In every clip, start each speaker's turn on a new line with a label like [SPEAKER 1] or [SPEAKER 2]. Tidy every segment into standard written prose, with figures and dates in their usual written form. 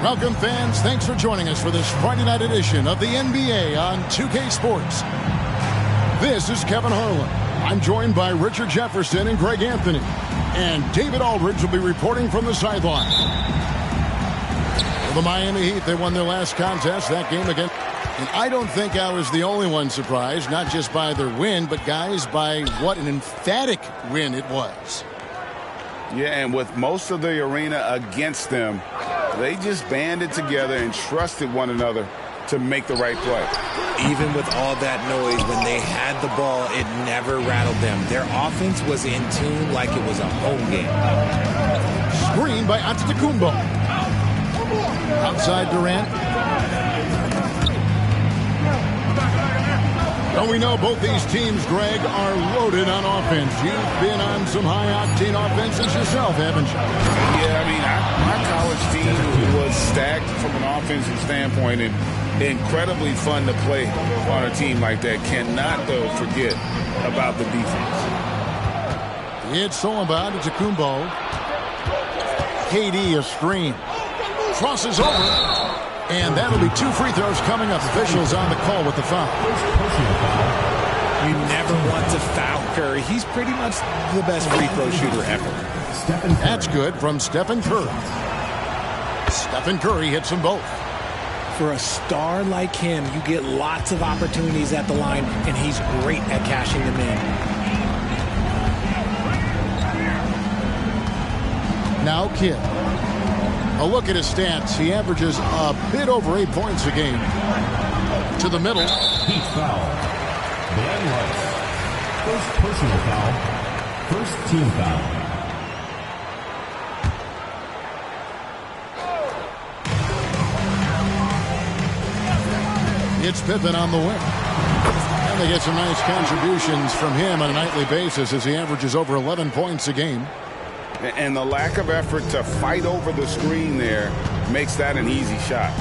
[SPEAKER 1] Welcome, fans. Thanks for joining us for this Friday night edition of the NBA on 2K Sports. This is Kevin Harlan. I'm joined by Richard Jefferson and Greg Anthony. And David Aldridge will be reporting from the sideline. For the Miami Heat, they won their last contest, that game again. And I don't think I was the only one surprised, not just by their win, but, guys, by what an emphatic win it was.
[SPEAKER 2] Yeah, and with most of the arena against them, they just banded together and trusted one another to make the right play.
[SPEAKER 3] Even with all that noise, when they had the ball, it never rattled them. Their offense was in tune like it was a home game.
[SPEAKER 1] Screen by Antetokounmpo. Outside Durant. Well, we know both these teams, Greg, are loaded on offense. You've been on some high-octane offenses yourself, haven't you?
[SPEAKER 2] Yeah, I mean, my college team was stacked from an offensive standpoint and incredibly fun to play on a team like that. Cannot, though, forget about the defense.
[SPEAKER 1] It's all about Antetokounmpo. KD a screen. Crosses over. And that'll be 2 free throws coming up. Officials on the call with the foul.
[SPEAKER 3] You never want to foul Curry. He's pretty much the best free throw shooter ever.
[SPEAKER 1] That's good from Stephen Curry. Stephen Curry hits them both.
[SPEAKER 3] For a star like him, you get lots of opportunities at the line, and he's great at cashing them in.
[SPEAKER 1] Now Kidd. A look at his stats. He averages a bit over 8 points a game. To the middle.
[SPEAKER 4] Heat foul. Van Rice. First personal foul. First team foul.
[SPEAKER 1] It's Pippen on the wing. And they get some nice contributions from him on a nightly basis as he averages over 11 points a game.
[SPEAKER 2] And the lack of effort to fight over the screen there makes that an easy shot.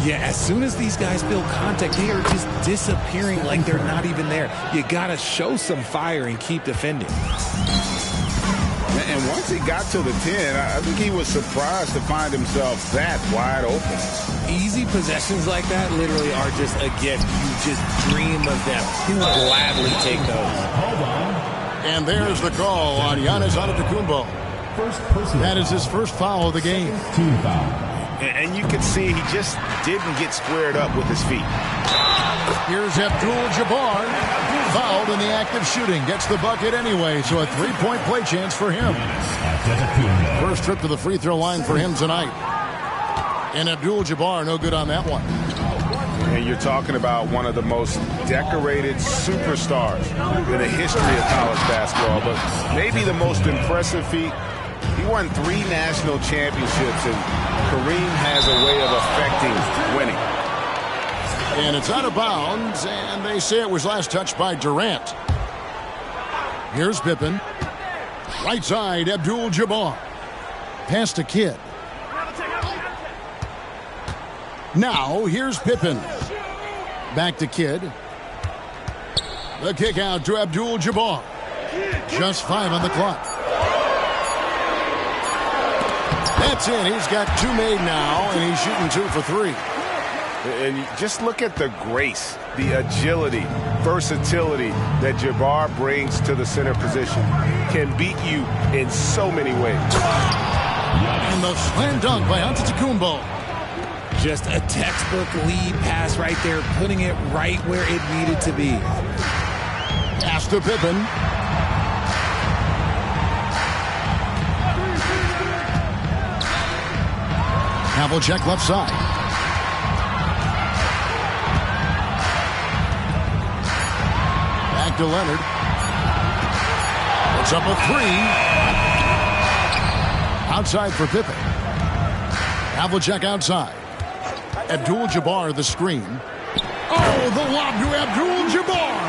[SPEAKER 3] Yeah, as soon as these guys feel contact, they are just disappearing like they're not even there. You got to show some fire and keep defending.
[SPEAKER 2] And once he got to the 10, I think he was surprised to find himself that wide open.
[SPEAKER 3] Easy possessions like that literally are just a gift. You just dream of them. He would gladly take those.
[SPEAKER 4] Hold on.
[SPEAKER 1] And there's the call on Giannis Antetokounmpo. That is his first foul of the game.
[SPEAKER 4] Team foul.
[SPEAKER 5] And you can see he just didn't get squared up with his feet.
[SPEAKER 1] Here's Abdul-Jabbar. Fouled in the act of shooting. Gets the bucket anyway, so a three-point play chance for him. First trip to the free throw line for him tonight. And Abdul-Jabbar no good on that one.
[SPEAKER 5] And you're talking about one of the most decorated superstars in the history of college basketball, but maybe the most impressive feat. He won 3 national championships, and Kareem has a way of affecting winning.
[SPEAKER 1] And it's out of bounds, and they say it was last touched by Durant. Here's Pippen. Right side, Abdul-Jabbar. Pass to Kidd. Now, here's Pippen. Back to Kidd. The kick out to Abdul-Jabbar. Just 5 on the clock. That's it. He's got 2 made now, and he's shooting 2 for 3.
[SPEAKER 5] And you just look at the grace, the agility, versatility that Jabbar brings to the center position. Can beat you in so many ways.
[SPEAKER 1] And the slam dunk by Antetokounmpo.
[SPEAKER 3] Just a textbook lead pass right there, putting it right where it needed to be.
[SPEAKER 1] Pass to Pippen. Havlicek left side. Back to Leonard. Puts up a 3. Outside for Pippen. Havlicek outside. Abdul-Jabbar the screen. Oh, the lob to Abdul-Jabbar.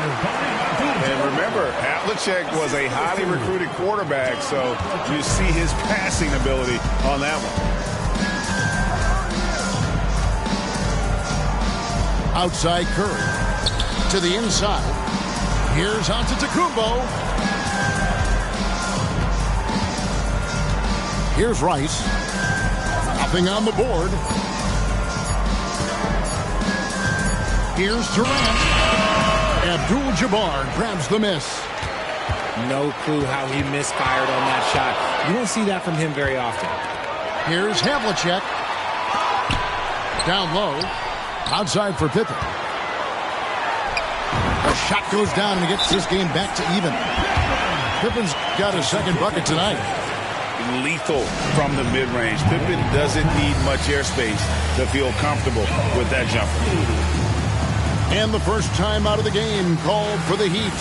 [SPEAKER 5] And remember, Havlicek was a highly recruited quarterback, so you see his passing ability on that one.
[SPEAKER 1] Outside Curry. To the inside. Here's Antetokounmpo. Here's Rice. Nothing on the board. Here's Durant. Abdul-Jabbar grabs the miss.
[SPEAKER 3] No clue how he misfired on that shot. You don't see that from him very often.
[SPEAKER 1] Here's Havlicek. Down low. Outside for Pippen. The shot goes down and he gets this game back to even. Pippen's got his second bucket tonight.
[SPEAKER 2] Lethal from the mid-range. Pippen doesn't need much airspace to feel comfortable with that jumper.
[SPEAKER 1] And the first time out of the game called for the Heat.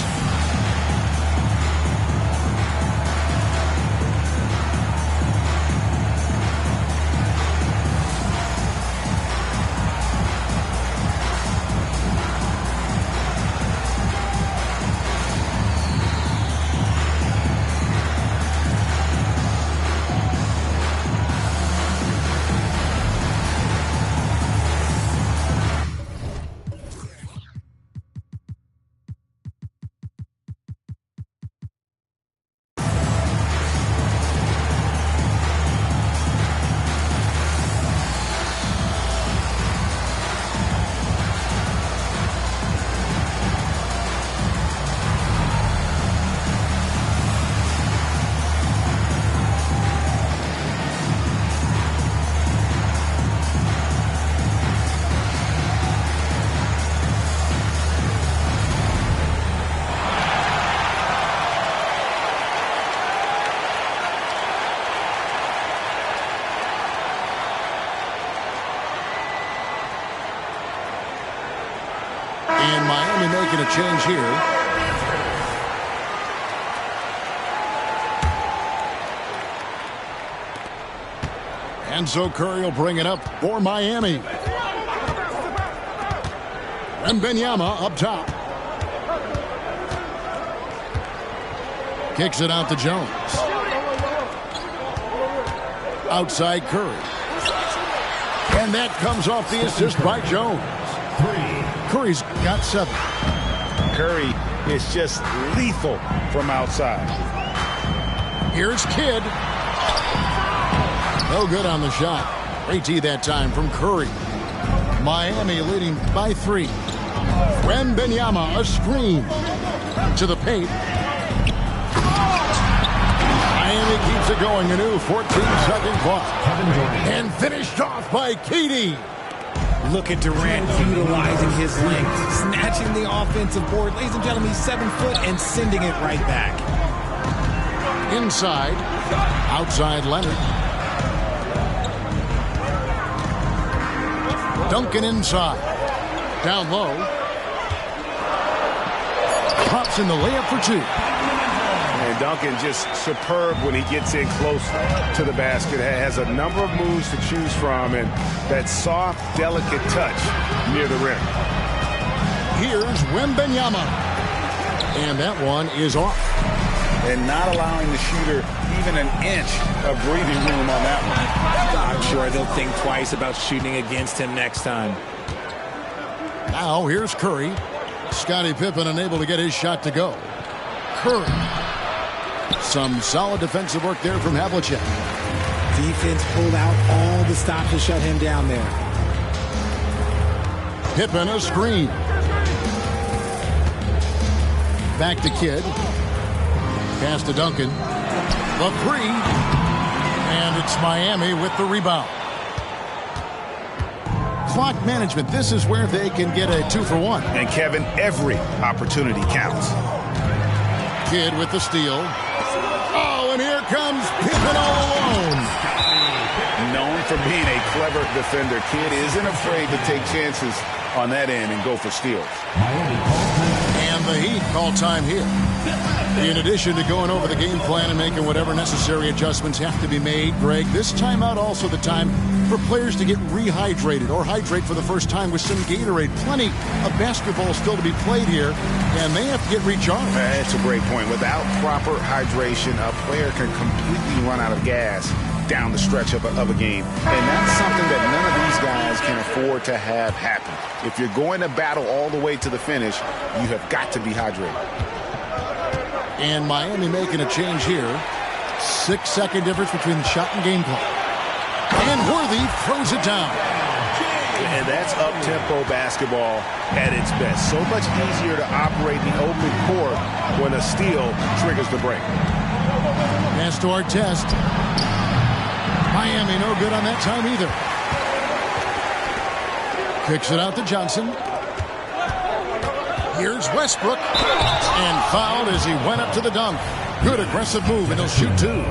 [SPEAKER 1] And Miami making a change here. And so Curry will bring it up for Miami. Wembanyama up top. Kicks it out to Jones. Outside Curry. And that comes off the assist by Jones. Curry's got 7.
[SPEAKER 5] Curry is just lethal from outside.
[SPEAKER 1] Here's Kidd. No good on the shot. Great D that time from Curry. Miami leading by 3. Wembanyama, a screen to the paint. Miami keeps it going. A new 14-second clock. And finished off by KD.
[SPEAKER 3] Look at Durant utilizing his length, snatching the offensive board. Ladies and gentlemen, he's 7 foot and sending it right back.
[SPEAKER 1] Inside. Outside Leonard. Duncan inside. Down low. Pops in the layup for 2.
[SPEAKER 5] And Duncan just superb when he gets in close to the basket. Has a number of moves to choose from, and that soft, delicate touch near the rim.
[SPEAKER 1] Here's Wembanyama. And that one is off.
[SPEAKER 2] And not allowing the shooter even an inch of breathing room on that one.
[SPEAKER 3] I'm sure they'll think twice about shooting against him next time.
[SPEAKER 1] Now here's Curry. Scottie Pippen unable to get his shot to go. Curry. Some solid defensive work there from Havlicek.
[SPEAKER 3] Defense pulled out all the stops to shut him down there.
[SPEAKER 1] Pippen a screen. Back to Kidd. Pass to Duncan. The 3. And it's Miami with the rebound. Clock management. This is where they can get a 2-for-1.
[SPEAKER 5] And Kevin, every opportunity counts.
[SPEAKER 1] Kidd with the steal. Oh, and here comes Pippen all alone.
[SPEAKER 2] Known for being a clever defender, Kidd isn't afraid to take chances on that end and go for steals.
[SPEAKER 1] And the Heat call time here. In addition to going over the game plan and making whatever necessary adjustments have to be made, Greg, this timeout also the time for players to get rehydrated or hydrate for the first time with some Gatorade. Plenty of basketball still to be played here, and they have to get recharged.
[SPEAKER 5] That's a great point. Without proper hydration, a player can completely run out of gas down the stretch of a game. And that's something that none of these guys can afford to have happen. If you're going to battle all the way to the finish, you have got to be hydrated.
[SPEAKER 1] And Miami making a change here. 6-second difference between the shot and game clock. And Worthy throws it down.
[SPEAKER 5] And that's up-tempo basketball at its best. So much easier to operate the open court when a steal triggers the break.
[SPEAKER 1] Pass to Artest. Miami no good on that time either. Kicks it out to Johnson. Here's Westbrook. And fouled as he went up to the dunk. Good aggressive move, and he'll shoot 2.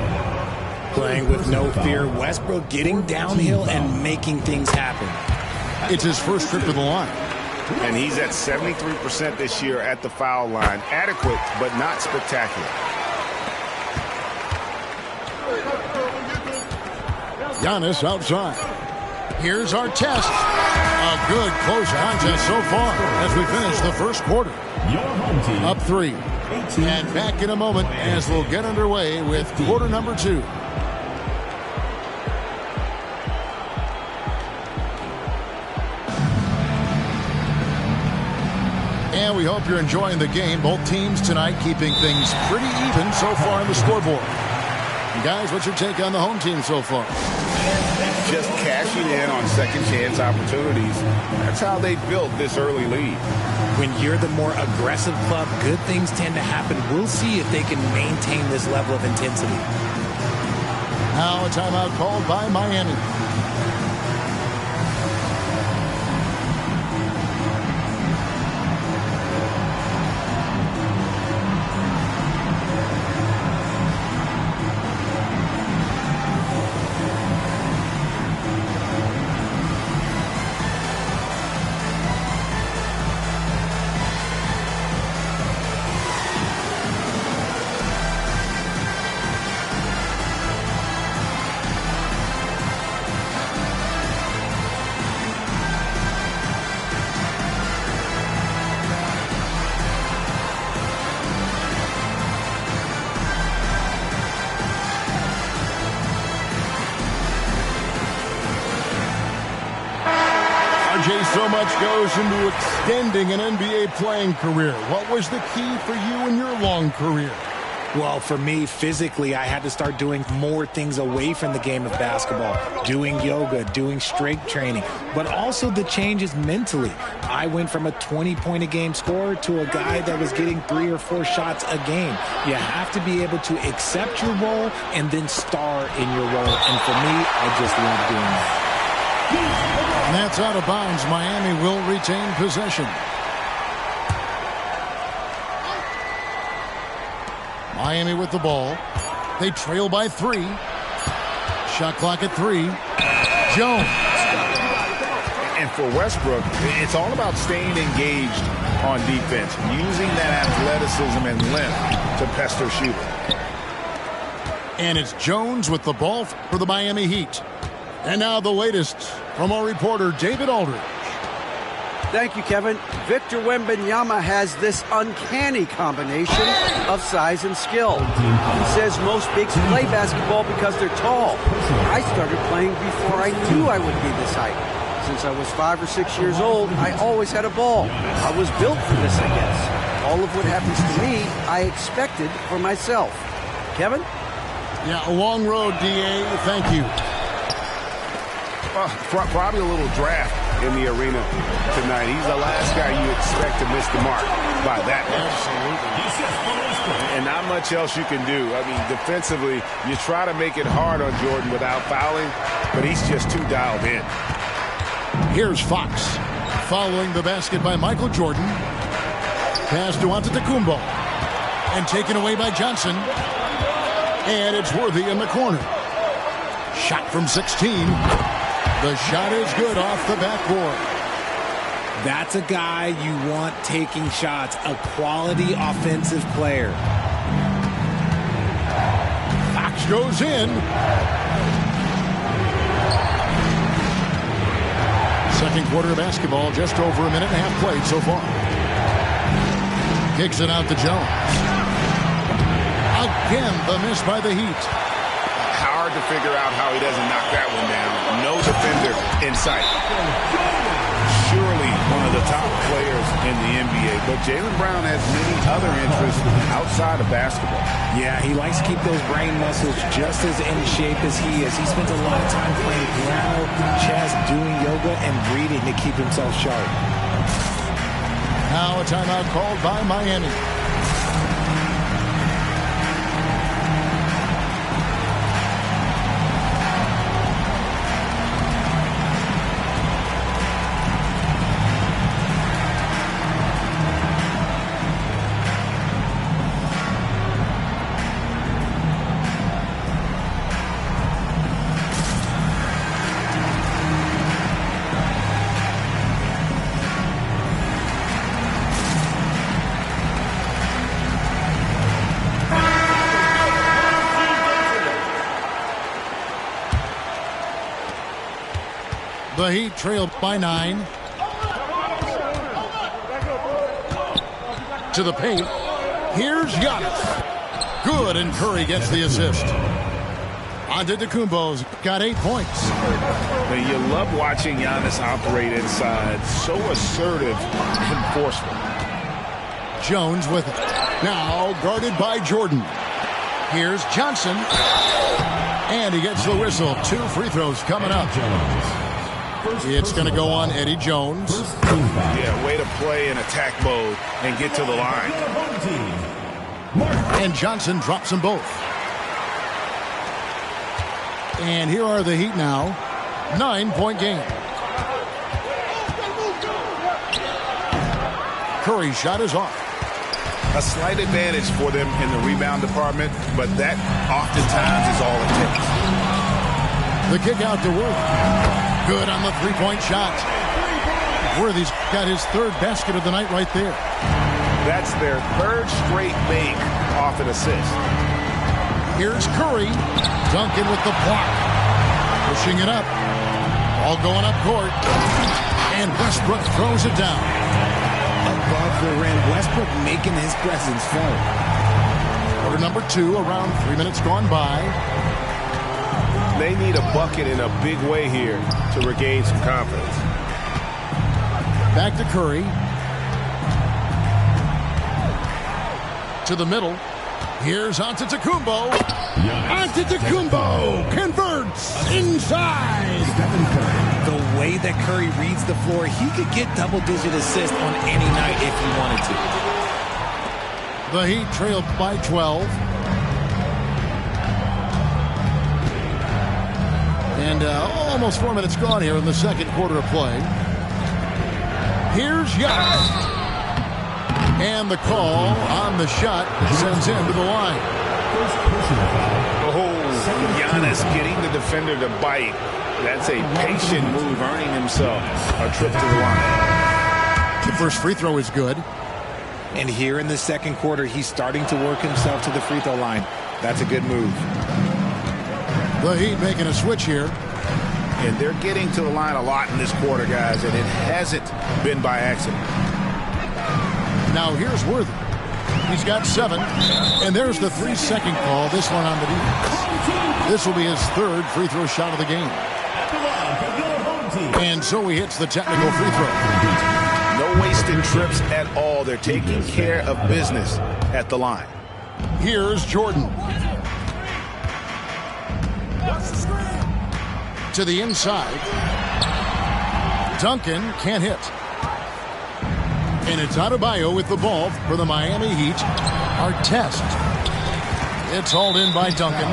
[SPEAKER 3] Playing with no fear. Westbrook getting downhill and making things happen.
[SPEAKER 1] It's his first trip to the line.
[SPEAKER 5] And he's at 73% this year at the foul line. Adequate, but not spectacular.
[SPEAKER 1] Giannis outside. Here's Artest. A good close contest so far as we finish the first quarter. Up 3. And back in a moment as we'll get underway with quarter number 2. And we hope you're enjoying the game. Both teams tonight keeping things pretty even so far on the scoreboard. And guys, what's your take on the home team so far?
[SPEAKER 2] Just cashing in on second chance opportunities. That's how they built this early lead.
[SPEAKER 3] When you're the more aggressive club, good things tend to happen. We'll see if they can maintain this level of intensity.
[SPEAKER 1] Now a timeout called by Miami. So much goes into extending an NBA playing career. What was the key for you in your long career?
[SPEAKER 3] Well, for me, physically, I had to start doing more things away from the game of basketball, doing yoga, doing strength training, but also the changes mentally. I went from a 20-point-a-game scorer to a guy that was getting 3 or 4 shots a game. You have to be able to accept your role and then star in your role. And for me, I just love doing that.
[SPEAKER 1] And that's out of bounds. Miami will retain possession. Miami with the ball. They trail by 3. Shot clock at 3. Jones.
[SPEAKER 5] And for Westbrook, it's all about staying engaged on defense, using that athleticism and length to pester shooter.
[SPEAKER 1] And it's Jones with the ball for the Miami Heat. And now the latest from our reporter, David Aldridge.
[SPEAKER 6] Thank you, Kevin. Victor Wembanyama has this uncanny combination of size and skill. He says most bigs play basketball because they're tall. I started playing before I knew I would be this height. Since I was 5 or 6 years old, I always had a ball. I was built for this, I guess. All of what happens to me, I expected for myself. Kevin?
[SPEAKER 1] Yeah, a long road, D.A. Thank you.
[SPEAKER 5] Probably a little draft in the arena tonight. He's the last guy you expect to miss the mark by that much. Absolutely. And not much else you can do. I mean, defensively, you try to make it hard on Jordan without fouling, but he's just too dialed in.
[SPEAKER 1] Here's Fox. Following the basket by Michael Jordan. Pass to Antetokounmpo. And taken away by Johnson. And it's Worthy in the corner. Shot from 16. The shot is good off the backboard.
[SPEAKER 3] That's a guy you want taking shots, a quality offensive player.
[SPEAKER 1] Fox goes in. Second quarter of basketball, just over a minute and a half played so far. Kicks it out to Jones. Again, the miss by the Heat.
[SPEAKER 5] Hard to figure out how he doesn't knock that one down. No defender in sight. Surely one of the top players in the NBA, but Jaylen Brown has many other interests outside of basketball.
[SPEAKER 3] Yeah, he likes to keep those brain muscles just as in shape as he is. He spends a lot of time playing piano, chess, doing yoga, and reading to keep himself sharp.
[SPEAKER 1] Now a timeout called by Miami. The Heat trailed by 9. To the paint. Here's Giannis. Good, and Curry gets the assist. Antetokounmpo's got 8 points.
[SPEAKER 5] You love watching Giannis operate inside. So assertive and forceful.
[SPEAKER 1] Jones with it. Now guarded by Jordan. Here's Johnson. And he gets the whistle. 2 free throws coming up. It's going to go on Eddie Jones.
[SPEAKER 5] Yeah, way to play in attack mode and get to the line.
[SPEAKER 1] And Johnson drops them both. And here are the Heat now. 9-point game. Curry's shot is off.
[SPEAKER 5] A slight advantage for them in the rebound department, but that oftentimes is all it takes.
[SPEAKER 1] The kick out to Worthy. Good on the 3-point shot. Worthy's got his 3rd basket of the night right there.
[SPEAKER 5] That's their 3rd straight make off an assist.
[SPEAKER 1] Here's Curry. Duncan with the block. Pushing it up. All going up court. And Westbrook throws it down.
[SPEAKER 3] Above the rim. Westbrook making his presence felt.
[SPEAKER 1] Quarter number 2, around 3 minutes gone by.
[SPEAKER 5] They need a bucket in a big way here to regain some confidence.
[SPEAKER 1] Back to Curry. To the middle. Here's Antetokounmpo. Antetokounmpo converts inside.
[SPEAKER 3] The way that Curry reads the floor, he could get double-digit assists on any night if he wanted to.
[SPEAKER 1] The Heat trailed by 12. And almost 4 minutes gone here in the second quarter of play. Here's Giannis. And the call on the shot sends him to the line.
[SPEAKER 5] Oh, Giannis getting the defender to bite. That's a patient move, earning himself a trip to the line.
[SPEAKER 1] The first free throw is good.
[SPEAKER 3] And here in the second quarter, he's starting to work himself to the free throw line. That's a good move.
[SPEAKER 1] The Heat making a switch here.
[SPEAKER 5] And they're getting to the line a lot in this quarter, guys, and it hasn't been by accident.
[SPEAKER 1] Now here's Worthy. He's got 7. And there's the 3-second call, this one on the defense. This will be his third free throw shot of the game. And so he hits the technical free throw.
[SPEAKER 5] No wasting trips at all. They're taking care of business at the line.
[SPEAKER 1] Here's Jordan. To the inside. Duncan can't hit. And it's Adebayo with the ball for the Miami Heat. Artest. It's hauled in by Duncan.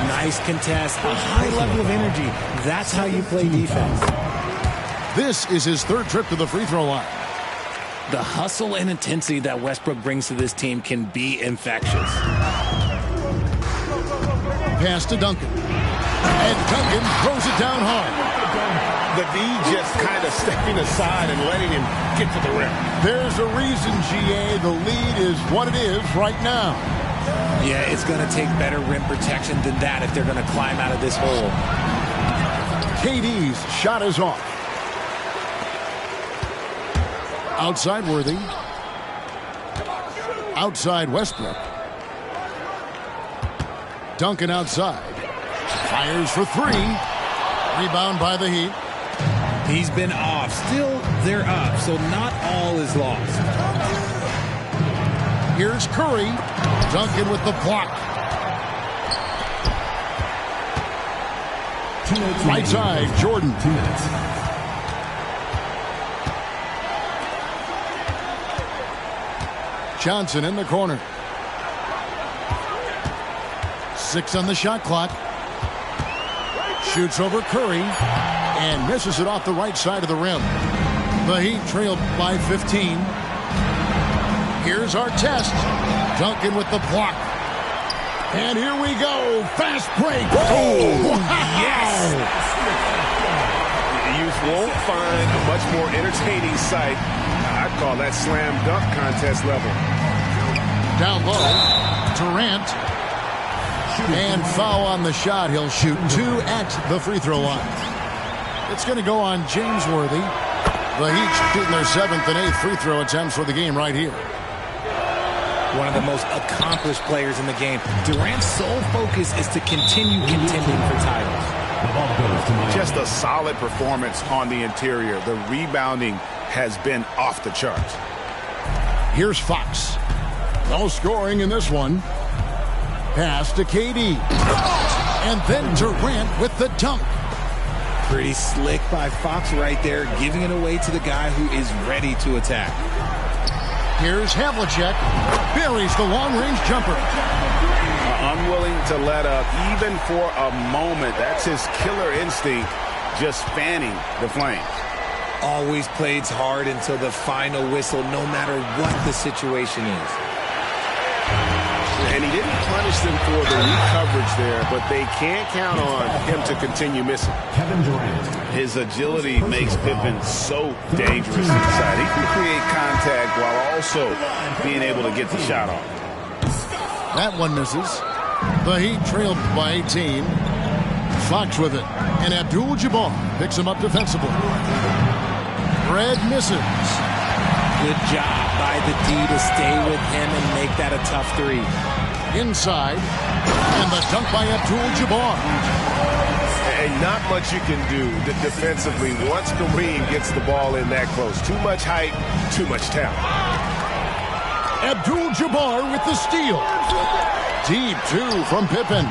[SPEAKER 3] Nice contest. A high level of energy. That's how you play defense.
[SPEAKER 1] This is his third trip to the free throw line.
[SPEAKER 3] The hustle and intensity that Westbrook brings to this team can be infectious.
[SPEAKER 1] Pass to Duncan. And Duncan throws it down hard.
[SPEAKER 5] The D just kind of stepping aside and letting him get to the rim.
[SPEAKER 1] There's a reason, GA, the lead is what it is right now.
[SPEAKER 3] Yeah, it's going to take better rim protection than that if they're going to climb out of this hole.
[SPEAKER 1] KD's shot is off. Outside Worthy. Outside Westbrook. Duncan outside. Fires for 3. Rebound by the Heat.
[SPEAKER 3] He's been off. Still, they're up, so not all is lost.
[SPEAKER 1] Here's Curry. Duncan with the block. Right side, Jordan.
[SPEAKER 4] 2 minutes.
[SPEAKER 1] Johnson in the corner. 6 on the shot clock. Shoots over Curry and misses it off the right side of the rim. The Heat trailed by 15. Here's Artest. Duncan with the block. And here we go. Fast break.
[SPEAKER 5] Oh, wow. Yes. You won't find a much more entertaining sight. I'd call that slam dunk contest level.
[SPEAKER 1] Down low. Durant. And foul on the shot. He'll shoot 2 at the free throw line. It's going to go on James Worthy. The Heat shooting their 7th and 8th free throw attempts for the game right here.
[SPEAKER 3] One of the most accomplished players in the game. Durant's sole focus is to continue contending for titles.
[SPEAKER 4] The ball goes to Miami.
[SPEAKER 5] Just a solid performance on the interior. The rebounding has been off the charts.
[SPEAKER 1] Here's Fox. No scoring in this one. Pass to KD. And then Durant with the dunk.
[SPEAKER 3] Pretty slick by Fox right there, giving it away to the guy who is ready to attack.
[SPEAKER 1] Here's Havlicek. Buries the long-range jumper.
[SPEAKER 5] Unwilling to let up even for a moment. That's his killer instinct, just fanning the flames.
[SPEAKER 3] Always plays hard until the final whistle, no matter what the situation is.
[SPEAKER 5] And he didn't punish them for the weak coverage there, but they can't count on him to continue missing.
[SPEAKER 4] Kevin Durant.
[SPEAKER 5] His agility makes Pippen so dangerous inside. He can create contact while also being able to get the shot off.
[SPEAKER 1] That one misses. The Heat trailed by 18. Fox with it. And Abdul-Jabbar picks him up defensively. Red misses.
[SPEAKER 3] Good job by the D to stay with him and make that a tough 3.
[SPEAKER 1] Inside. And the dunk by Abdul-Jabbar.
[SPEAKER 5] And not much you can do defensively once Kareem gets the ball in that close. Too much height, too much talent.
[SPEAKER 1] Abdul-Jabbar with the steal. Deep two from Pippen.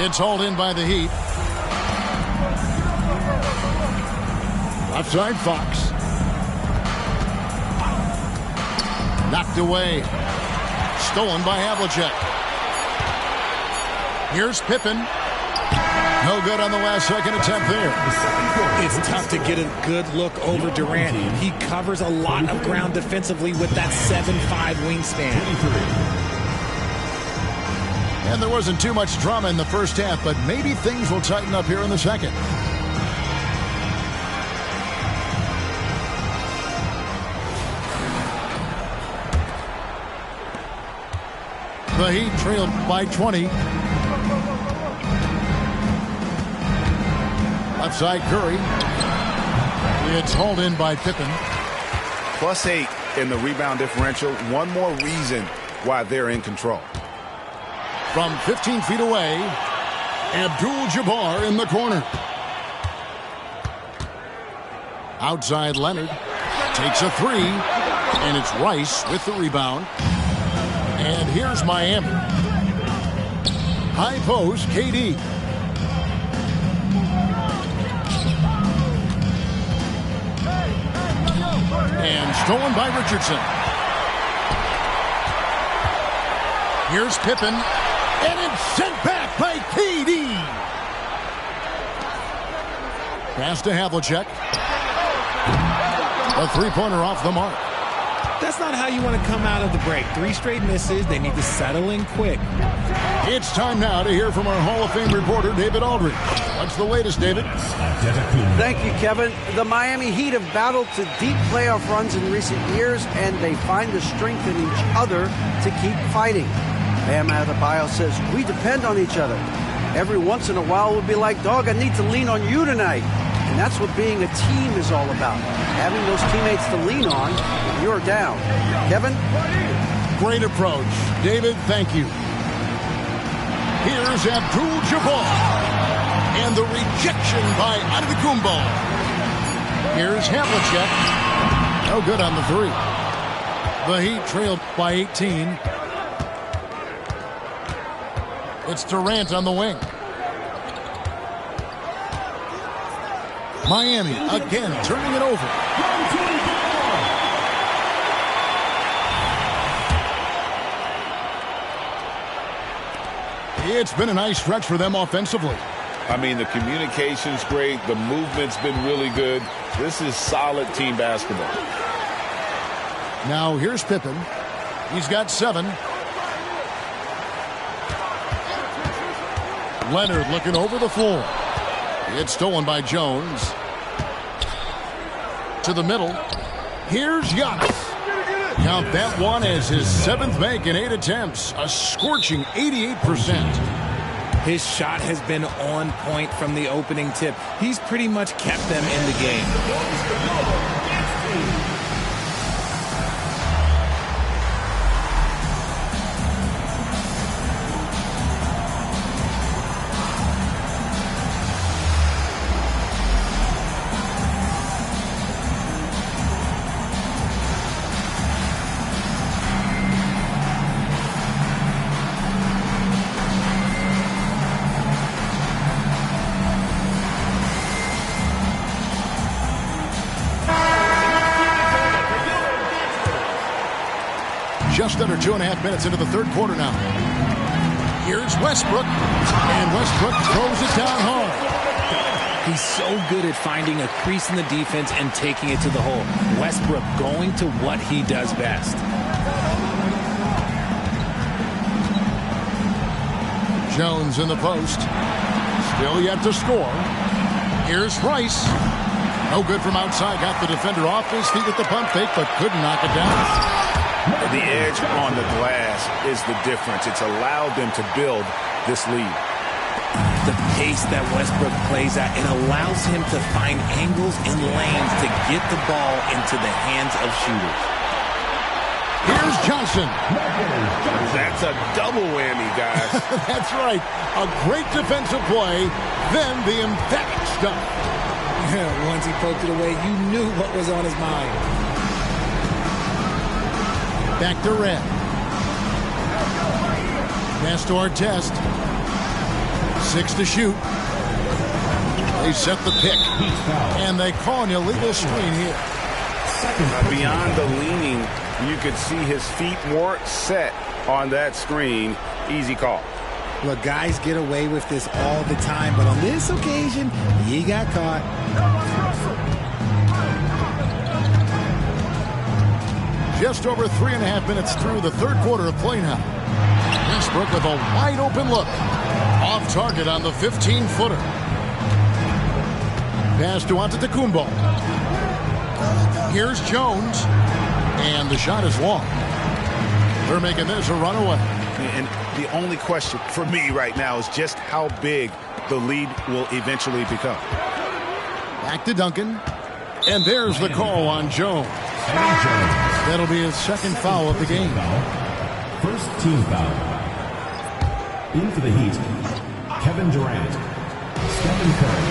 [SPEAKER 1] It's hauled in by the Heat. Left side, Fox. Knocked away. Stolen by Havlicek. Here's Pippen. No good on the last second attempt there.
[SPEAKER 3] It's tough to get a good look over Durant. He covers a lot of ground defensively with that 7'5" wingspan.
[SPEAKER 1] And there wasn't too much drama in the first half, but maybe things will tighten up here in the second. The Heat trailed by 20. Left side, Curry. It's hauled in by Pippen.
[SPEAKER 5] +8 in the rebound differential. One more reason why they're in control.
[SPEAKER 1] From 15 feet away, Abdul-Jabbar in the corner. Outside, Leonard takes a three, and it's Rice with the rebound. And here's Miami. High post, KD. And stolen by Richardson. Here's Pippen. And it's sent back by KD. Pass to Havlicek. A three-pointer off the mark.
[SPEAKER 3] That's not how you want to come out of the break. 3 straight misses. They need to settle in quick.
[SPEAKER 1] It's time now to hear from our Hall of Fame reporter, David Aldridge. What's the latest, David?
[SPEAKER 6] Thank you, Kevin. The Miami Heat have battled to deep playoff runs in recent years, and they find the strength in each other to keep fighting. Bam Adebayo says, we depend on each other. Every once in a while, we'll be like, dog, I need to lean on you tonight. And that's what being a team is all about. Having those teammates to lean on when you're down. Kevin?
[SPEAKER 1] Great approach. David, thank you. Here's Abdul-Jabbar. And the rejection by Antetokounmpo. Here's Havlicek. No good on the three. The Heat trailed by 18. It's Durant on the wing. Miami again turning it over. It's been a nice stretch for them offensively.
[SPEAKER 2] I mean, the communication's great. The movement's been really good. This is solid team basketball.
[SPEAKER 1] Now here's Pippen. He's got 7. Leonard looking over the floor. It's stolen by Jones. To the middle. Here's Giannis. Count that one as his 7th make in 8 attempts. A scorching 88%.
[SPEAKER 3] His shot has been on point from the opening tip. He's pretty much kept them in the game.
[SPEAKER 1] Just under 2.5 minutes into the third quarter now. Here's Westbrook. And Westbrook throws it down hard.
[SPEAKER 3] He's so good at finding a crease in the defense and taking it to the hole. Westbrook going to what he does best.
[SPEAKER 1] Jones in the post. Still yet to score. Here's Rice. No good from outside. Got the defender off his feet with the pump fake, but couldn't knock it down.
[SPEAKER 5] The edge on the glass is the difference. It's allowed them to build this lead.
[SPEAKER 3] The pace that Westbrook plays at, it allows him to find angles and lanes to get the ball into the hands of shooters.
[SPEAKER 1] Here's Johnson.
[SPEAKER 5] That's a double whammy, guys.
[SPEAKER 1] That's right. A great defensive play, then the emphatic stuff.
[SPEAKER 3] Once he poked it away, you knew what was on his mind.
[SPEAKER 1] Back to Red. Pass to Artest. 6 to shoot. They set the pick. And they call an illegal screen here.
[SPEAKER 5] Beyond the leaning, you could see his feet weren't set on that screen. Easy call.
[SPEAKER 3] Look, guys get away with this all the time, but on this occasion, he got caught.
[SPEAKER 1] Just over 3.5 minutes through the third quarter of play now. Westbrook with a wide open look. Off target on the 15-footer. Pass to Antetokounmpo. Here's Jones. And the shot is long. They're making this a runaway.
[SPEAKER 5] And the only question for me right now is just how big the lead will eventually become.
[SPEAKER 1] Back to Duncan. And there's the call on Jones. That'll be his second foul of the game.
[SPEAKER 4] First team foul. In for the Heat, Kevin Durant. Stephen Curry.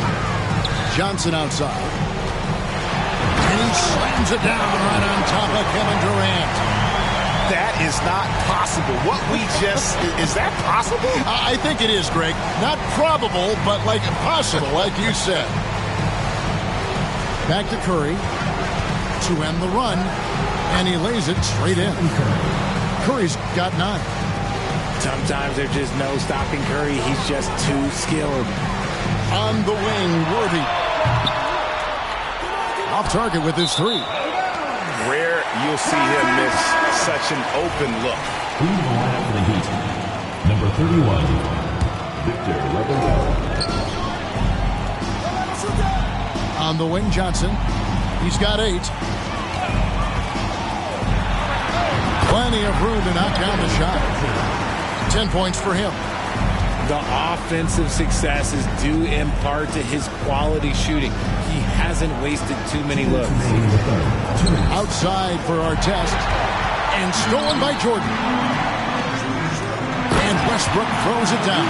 [SPEAKER 1] Johnson outside. And he slams it down right on top of Kevin Durant.
[SPEAKER 5] That is not possible. What we just... Is that possible?
[SPEAKER 1] I think it is, Greg. Not probable, but like possible, like you said. Back to Curry to end the run, and he lays it straight in. Curry's got 9.
[SPEAKER 3] Sometimes there's just no stopping Curry. He's just too skilled.
[SPEAKER 1] On the wing, Worthy. Off target with his 3.
[SPEAKER 5] Rare you'll see him miss such an open look.
[SPEAKER 4] Leading the lineup for the Heat, number 31, Victor Wembanyama.
[SPEAKER 1] On the wing, Johnson. He's got 8. Plenty of room to knock down the shot. 10 points for him.
[SPEAKER 3] The offensive success is due in part to his quality shooting. He hasn't wasted too many looks.
[SPEAKER 1] Outside for Artest. And stolen by Jordan. And Westbrook throws it down.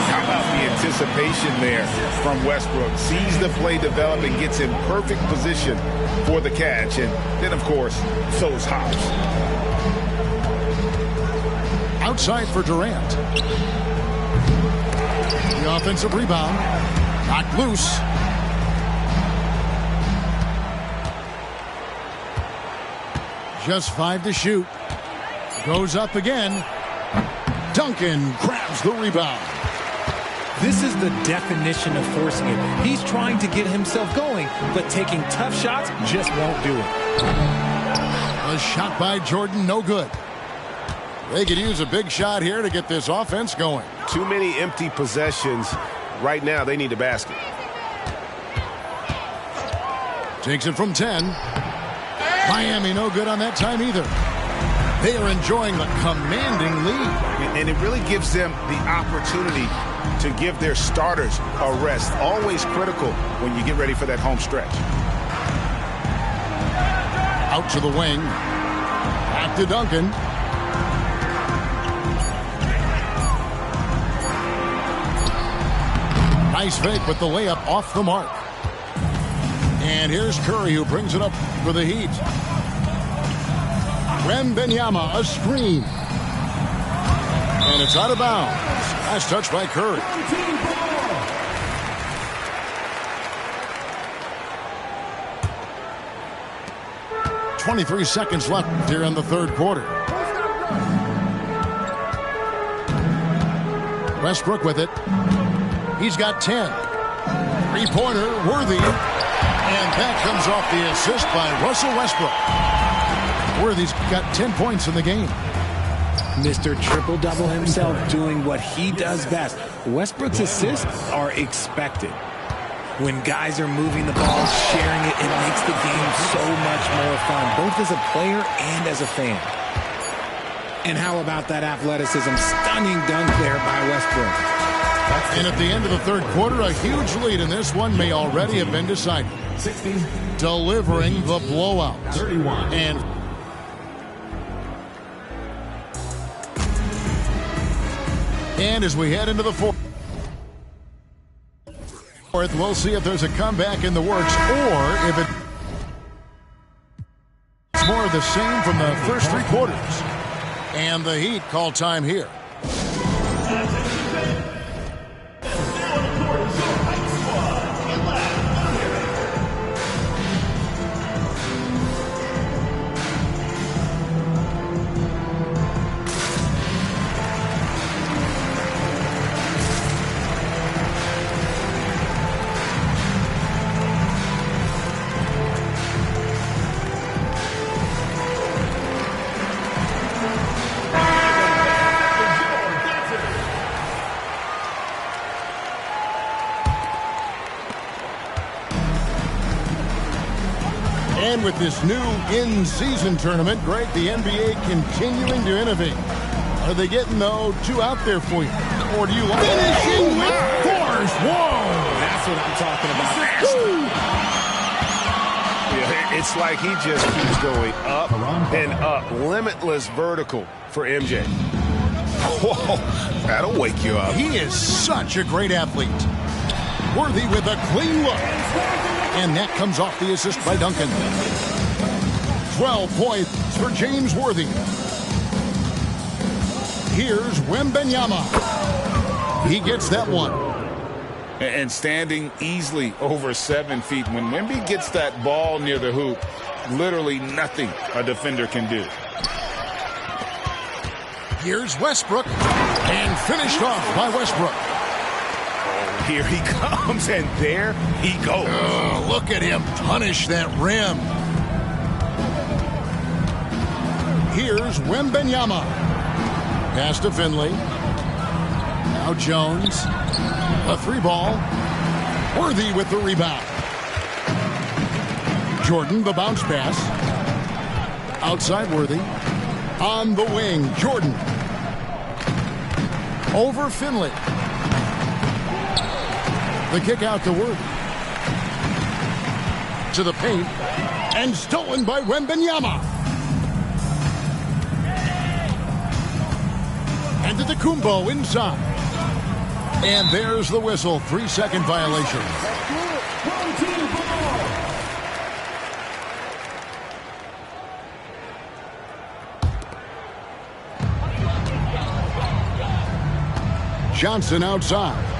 [SPEAKER 5] How about the anticipation there from Westbrook? Sees the play develop and gets in perfect position for the catch. And then, of course, so is Hobbs.
[SPEAKER 1] Outside for Durant. The offensive rebound. Knocked loose. Just 5 to shoot. Goes up again. Duncan grabs the rebound.
[SPEAKER 3] This is the definition of forcing it. He's trying to get himself going, but taking tough shots just won't do it.
[SPEAKER 1] A shot by Jordan, no good. They could use a big shot here to get this offense going.
[SPEAKER 5] Too many empty possessions. Right now, they need a basket.
[SPEAKER 1] Takes it from 10. Miami no good on that time either. They are enjoying the commanding lead.
[SPEAKER 5] And it really gives them the opportunity to give their starters a rest. Always critical when you get ready for that home stretch.
[SPEAKER 1] Out to the wing. Back to Duncan. Nice fake with the layup off the mark. And here's Curry who brings it up for the Heat. Wembanyama, a screen. And it's out of bounds. Nice touch by Curry. .23 seconds left here in the third quarter. Westbrook with it. He's got 10. Three-pointer, Worthy. And that comes off the assist by Russell Westbrook. Worthy's got 10 points in the game.
[SPEAKER 3] Mr. Triple-Double himself doing what he does best. Westbrook's assists are expected. When guys are moving the ball, sharing it, it makes the game so much more fun, both as a player and as a fan. And how about that athleticism? Stunning dunk there by Westbrook.
[SPEAKER 1] And at the end of the third quarter, a huge lead in this one may already have been decided.
[SPEAKER 4] 60.
[SPEAKER 1] Delivering the blowout.
[SPEAKER 4] 31.
[SPEAKER 1] And as we head into the fourth, we'll see if there's a comeback in the works or if it's more more the same from the first 3 quarters. And the Heat call time here. And with this new in-season tournament, Greg, the NBA continuing to innovate. Are they getting, though, too out there for you? Or do you like finishing with force? Whoa!
[SPEAKER 3] That's what I'm talking about.
[SPEAKER 5] Yeah, it's like he just keeps going up and up. Limitless vertical for MJ. Whoa, that'll wake you up.
[SPEAKER 1] He is such a great athlete. Worthy with a clean look. And that comes off the assist by Duncan. 12 points for James Worthy. Here's Wembanyama. He gets that one.
[SPEAKER 2] And standing easily over 7 feet. When Wemby gets that ball near the hoop, literally nothing a defender can do.
[SPEAKER 1] Here's Westbrook. And finished off by Westbrook.
[SPEAKER 5] Here he comes, and there he goes.
[SPEAKER 1] Oh, look at him punish that rim. Here's Wembanyama. Pass to Finley. Now Jones. A 3-ball. Worthy with the rebound. Jordan, the bounce pass. Outside Worthy. On the wing, Jordan. Over Finley. The kick out to Worthy. To the paint. And stolen by Wembanyama. And to the Kumbo inside. And there's the whistle. 3-second violation. Johnson outside.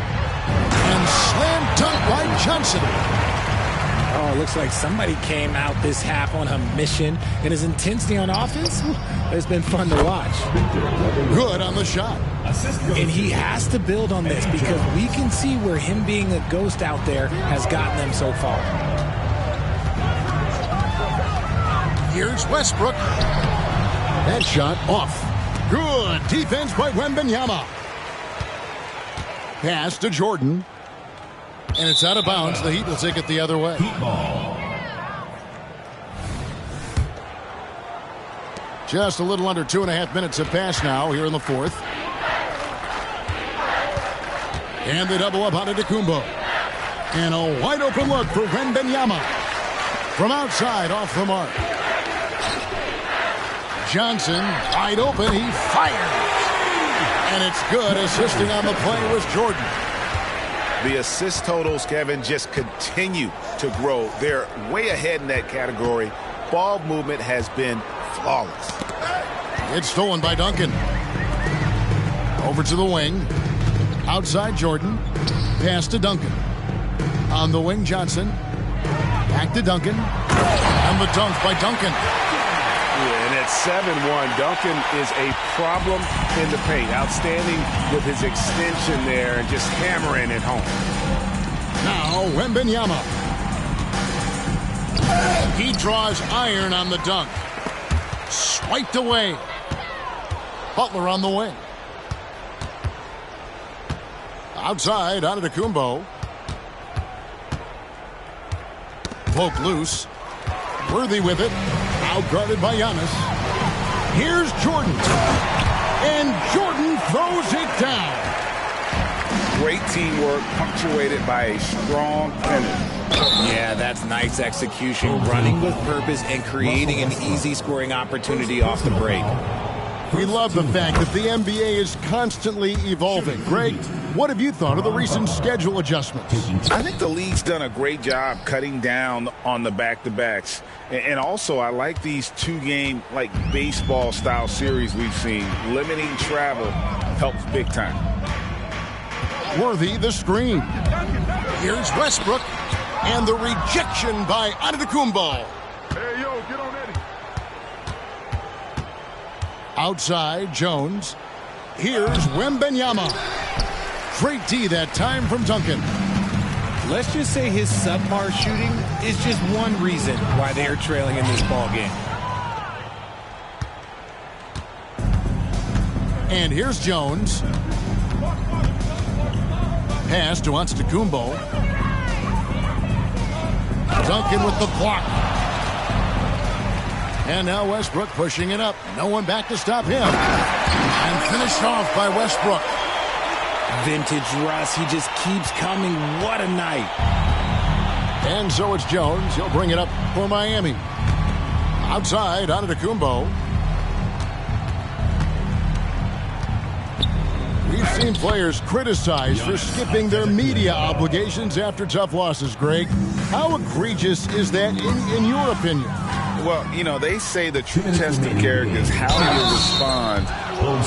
[SPEAKER 1] And slam dunk by Johnson.
[SPEAKER 3] Oh, it looks like somebody came out this half on a mission. And his intensity on offense, it's been fun to watch.
[SPEAKER 1] Good on the shot.
[SPEAKER 3] And he has to build on this because we can see where him being a ghost out there has gotten them so far.
[SPEAKER 1] Here's Westbrook. That shot off. Good defense by Wembanyama. Pass to Jordan. And it's out of bounds. The Heat will take it the other way. Just a little under 2.5 minutes have passed now here in the fourth. And they double up on Kumbo. And a wide open look for Wembanyama. From outside, off the mark. Johnson, wide open, he fires. And it's good. Assisting on the play was Jordan.
[SPEAKER 5] The assist totals, Kevin, just continue to grow. They're way ahead in that category. Ball movement has been flawless.
[SPEAKER 1] It's stolen by Duncan. Over to the wing. Outside Jordan. Pass to Duncan. On the wing, Johnson. Back to Duncan. And the dunk by Duncan.
[SPEAKER 5] Yeah, and at 7-1, Duncan is a problem in the paint. Outstanding with his extension there and just hammering it home.
[SPEAKER 1] Now Wembanyama. He draws iron on the dunk. Swiped away. Butler on the wing. Outside, out of Kumbo. Poke loose. Worthy with it. Outguarded by Giannis. Here's Jordan. And Jordan throws it down.
[SPEAKER 2] Great teamwork punctuated by a strong finish.
[SPEAKER 3] Yeah, that's nice execution. Running with purpose and creating an easy scoring opportunity off the break.
[SPEAKER 1] We love the fact that the NBA is constantly evolving. Greg, what have you thought of the recent schedule adjustments?
[SPEAKER 2] I think the league's done a great job cutting down on the back-to-backs. And also, I like these two-game, like, baseball-style series we've seen. Limiting travel helps big time.
[SPEAKER 1] Worthy the screen. Here's Westbrook. And the rejection by Antetokounmpo.
[SPEAKER 5] Hey, yo, get on Eddie.
[SPEAKER 1] Outside, Jones. Here's Wembanyama. Great D that time from Duncan.
[SPEAKER 3] Let's just say his subpar shooting is just one reason why they are trailing in this ball game.
[SPEAKER 1] And here's Jones. Pass to Antetokounmpo. Duncan with the block. And now Westbrook pushing it up. No one back to stop him. And finished off by Westbrook.
[SPEAKER 3] Vintage Russ, he just keeps coming. What a night.
[SPEAKER 1] And so it's Jones. He'll bring it up for Miami. Outside, Antetokounmpo. We've seen players criticized for skipping their media obligations after tough losses, Greg. How egregious is that in your opinion?
[SPEAKER 2] Well, you know, they say the true test of character is how you respond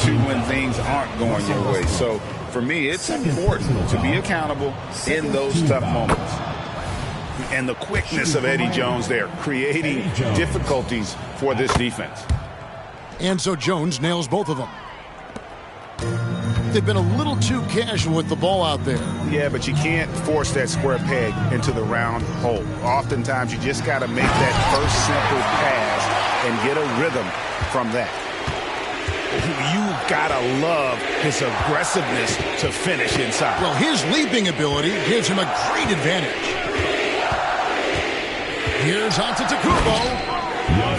[SPEAKER 2] to when things aren't going your way. So, for me, it's important to be accountable in those tough moments. And the quickness of Eddie Jones there, creating difficulties for this defense.
[SPEAKER 1] And so Jones nails both of them. They've been a little too casual with the ball out there.
[SPEAKER 2] Yeah, but you can't force that square peg into the round hole. Oftentimes, you just got to make that first simple pass and get a rhythm from that. You got to love his aggressiveness to finish inside.
[SPEAKER 1] Well, his leaping ability gives him a great advantage. Here's Antetokounmpo.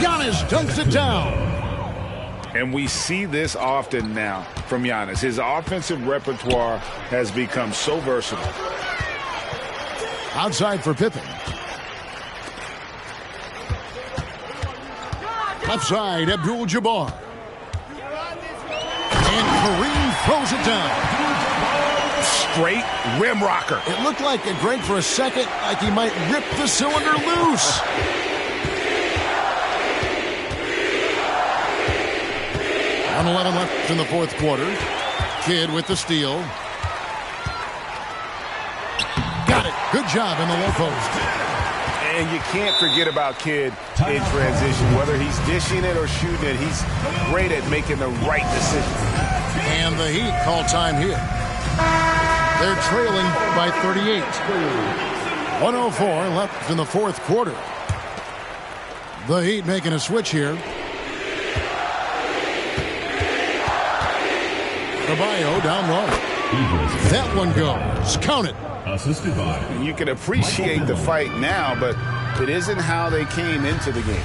[SPEAKER 1] Giannis dunks it down.
[SPEAKER 2] And we see this often now from Giannis. His offensive repertoire has become so versatile.
[SPEAKER 1] Outside for Pippen. Left side, Abdul-Jabbar. And Kareem throws it down.
[SPEAKER 2] Straight rim rocker.
[SPEAKER 1] It looked like, Greg, for a second, like he might rip the cylinder loose. 1:11 left in the fourth quarter. Kidd with the steal. Got it. Good job in the low post.
[SPEAKER 5] And you can't forget about Kidd in transition. Whether he's dishing it or shooting it, he's great at making the right decision.
[SPEAKER 1] And the Heat call time here. They're trailing by 38. 1:04 left in the fourth quarter. The Heat making a switch here. Caballo down low. That one goes. Count it.
[SPEAKER 4] Assisted by.
[SPEAKER 2] You can appreciate the fight now, but it isn't how they came into the game.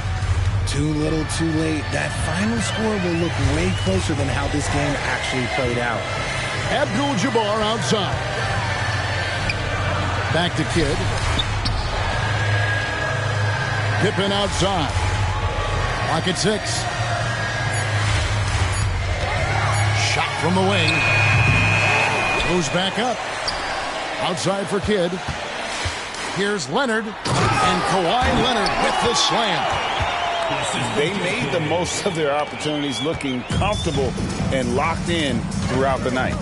[SPEAKER 3] Too little, too late. That final score will look way closer than how this game actually played out.
[SPEAKER 1] Abdul-Jabbar outside. Back to Kidd. Pippen outside. Lock at 6. Shot from the wing. Goes back up. Outside for Kidd. Here's Leonard. And Kawhi Leonard with the slam.
[SPEAKER 2] They made the most of their opportunities, looking comfortable and locked in throughout the night.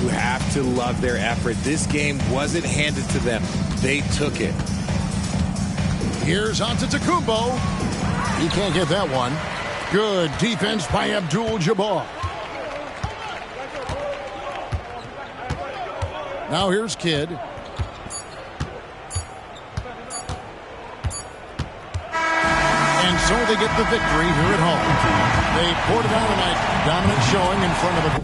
[SPEAKER 3] You have to love their effort. This game wasn't handed to them. They took it.
[SPEAKER 1] Here's Antetokounmpo. He can't get that one. Good defense by Abdul-Jabbar. Now here's Kidd. And so they get the victory here at home. They poured it out tonight. Dominant showing in front of the...